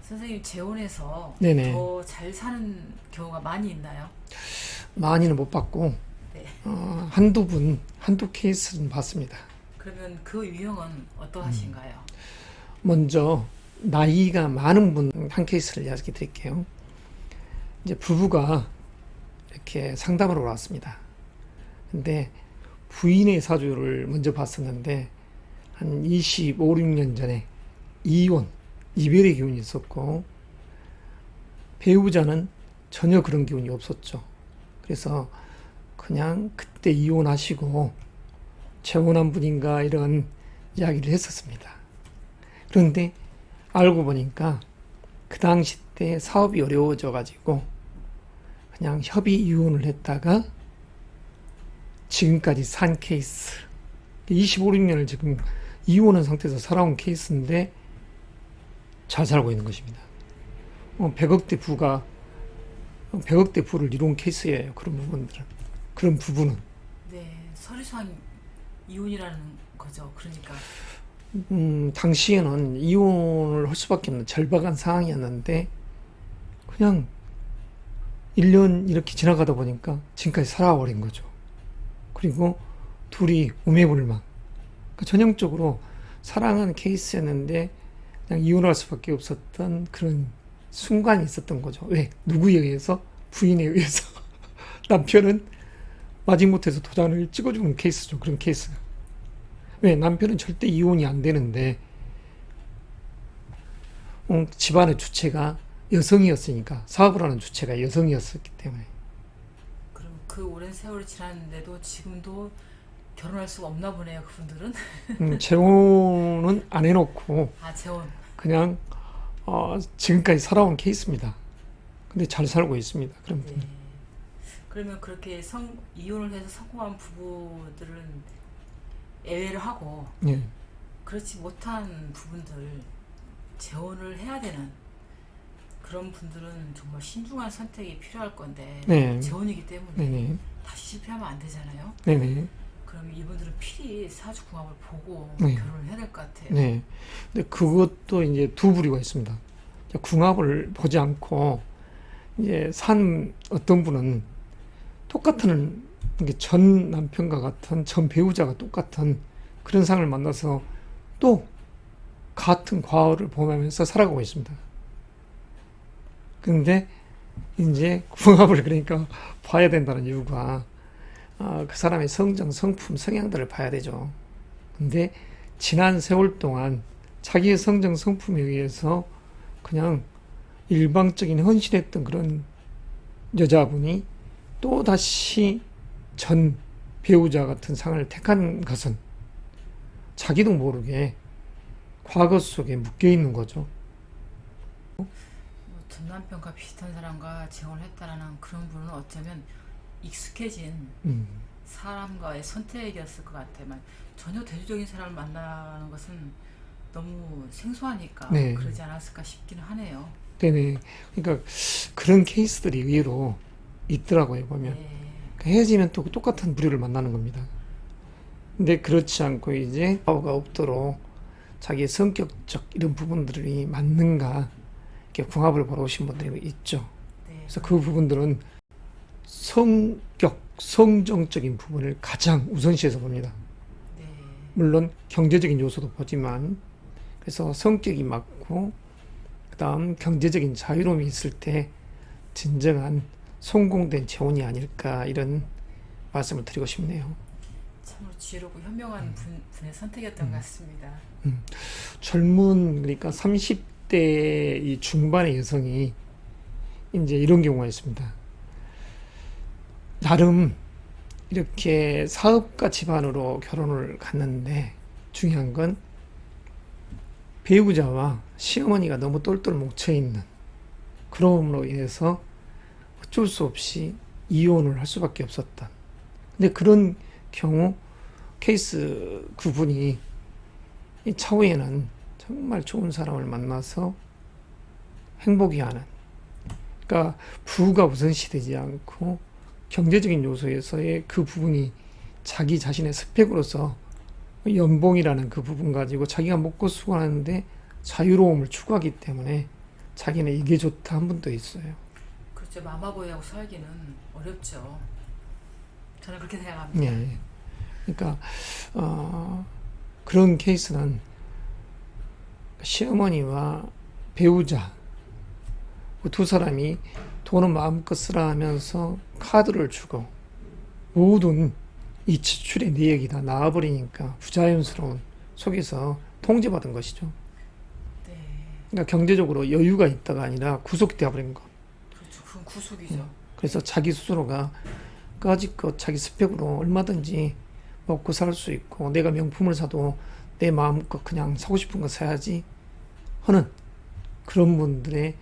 선생님 재혼해서 네네. 더 잘 사는 경우가 많이 있나요? 많이는 못 봤고, 네. 한두 케이스는 봤습니다. 그러면 그 유형은 어떠하신가요? 먼저, 나이가 많은 분 한 케이스를 이야기 드릴게요. 이제 부부가 이렇게 상담하러 왔습니다. 근데 부인의 사주를 먼저 봤었는데, 한 25, 6년 전에 이별의 기운이 있었고, 배우자는 전혀 그런 기운이 없었죠. 그래서 그냥 그때 이혼하시고 재혼한 분인가 이런 이야기를 했었습니다. 그런데 알고 보니까 그 당시 때 사업이 어려워져 가지고 그냥 협의 이혼을 했다가 지금까지 산 케이스. 25, 6년을 지금 이혼한 상태에서 살아온 케이스인데 잘 살고 있는 것입니다. 100억대 부를 이룬 케이스예요. 그런 부분들은. 그런 부분은. 네, 서류상 이혼이라는 거죠. 그러니까 당시에는 이혼을 할 수밖에 없는 절박한 상황이었는데, 그냥 1년 이렇게 지나가다 보니까 지금까지 살아버린 거죠. 그리고 둘이 우매불망. 그러니까 전형적으로 사랑하는 케이스였는데, 그냥 이혼할 수밖에 없었던 그런 순간이 있었던 거죠. 왜? 누구에 의해서? 부인에 의해서. 남편은 마지못해서 도장을 찍어주는 케이스죠. 그런 케이스가. 왜? 남편은 절대 이혼이 안 되는데, 집안의 주체가 여성이었으니까, 사업을 하는 주체가 여성이었기 때문에. 그럼 그 오랜 세월이 지났는데도 지금도 결혼할 수가 없나 보네요. 그분들은. 재혼은 안 해놓고, 아, 재혼. 그냥, 지금까지 살아온 케이스입니다. 근데 잘 살고 있습니다. 그런 네. 분들. 그러면 그렇게 이혼을 해서 성공한 부부들은 예외를 하고 예. 그렇지 못한 부분들 재혼을 해야 되는 그런 분들은 정말 신중한 선택이 필요할 건데 네. 재혼이기 때문에 네네. 다시 실패하면 안 되잖아요. 네네. 그럼 이분들은 필히 사주궁합을 보고 네. 결혼을 해야 될 것 같아요. 네. 근데 그것도 이제 두 부류가 있습니다. 궁합을 보지 않고, 이제 산 어떤 분은 똑같은, 이게 전 남편과 같은, 전 배우자가 똑같은 그런 상을 만나서 또 같은 과거를 보면서 살아가고 있습니다. 근데 이제 궁합을 그러니까 봐야 된다는 이유가, 그 사람의 성정, 성품, 성향들을 봐야 되죠. 근데 지난 세월 동안 자기의 성정, 성품에 의해서 그냥 일방적인 헌신했던 그런 여자분이 또 다시 전 배우자 같은 상을 택한 것은 자기도 모르게 과거 속에 묶여 있는 거죠. 전 남편과 비슷한 사람과 재혼을 했다라는 그런 분은 어쩌면 익숙해진 음, 사람과의 선택이었을 것 같아요. 전혀 대조적인 사람을 만나는 것은 너무 생소하니까 네. 그러지 않았을까 싶기는 하네요. 네네. 그러니까 그런 케이스들이 의외로 있더라고요, 보면. 네. 그러니까 헤어지면 또 똑같은 부류를 만나는 겁니다. 근데 그렇지 않고 이제 과거가 없도록 자기의 성격적 이런 부분들이 맞는가 이렇게 궁합을 보러 오신 분들이 있죠. 네. 그래서 그 부분들은 성격, 성정적인 부분을 가장 우선시해서 봅니다. 네. 물론 경제적인 요소도 보지만, 그래서 성격이 맞고 그 다음 경제적인 자유로움이 있을 때 진정한 성공된 재혼이 아닐까, 이런 말씀을 드리고 싶네요. 참으로 지혜롭고 현명한 분의 선택이었던 것 같습니다. 젊은, 그러니까 30대 이 중반의 여성이 이제 이런 경우가 있습니다. 나름 이렇게 사업가 집안으로 결혼을 갔는데, 중요한 건 배우자와 시어머니가 너무 똘똘 뭉쳐있는, 그럼으로 인해서 어쩔 수 없이 이혼을 할 수밖에 없었던. 근데 그런 경우 케이스 그분이 이 차후에는 정말 좋은 사람을 만나서 행복해 하는, 그러니까 부가 우선시되지 않고 경제적인 요소에서의 그 부분이 자기 자신의 스펙으로서 연봉이라는 그 부분 가지고 자기가 먹고 수고하는데 자유로움을 추구하기 때문에 자기는 이게 좋다 한 분도 있어요. 그렇죠. 마마보이하고 살기는 어렵죠. 저는 그렇게 생각합니다. 예. 그러니까 그런 케이스는 시어머니와 배우자 그 두 사람이 돈은 마음껏 쓰라 하면서 카드를 주고 모든 이 지출의 내역이 다 나와버리니까 부자연스러운 속에서 통제받은 것이죠. 네. 그러니까 경제적으로 여유가 있다가 아니라 구속되어 버린 것. 그렇죠. 그건 구속이죠. 그래서 자기 스스로가 까짓것 자기 스펙으로 얼마든지 먹고 살 수 있고 내가 명품을 사도 내 마음껏 그냥 사고 싶은 거 사야지 하는 그런 분들의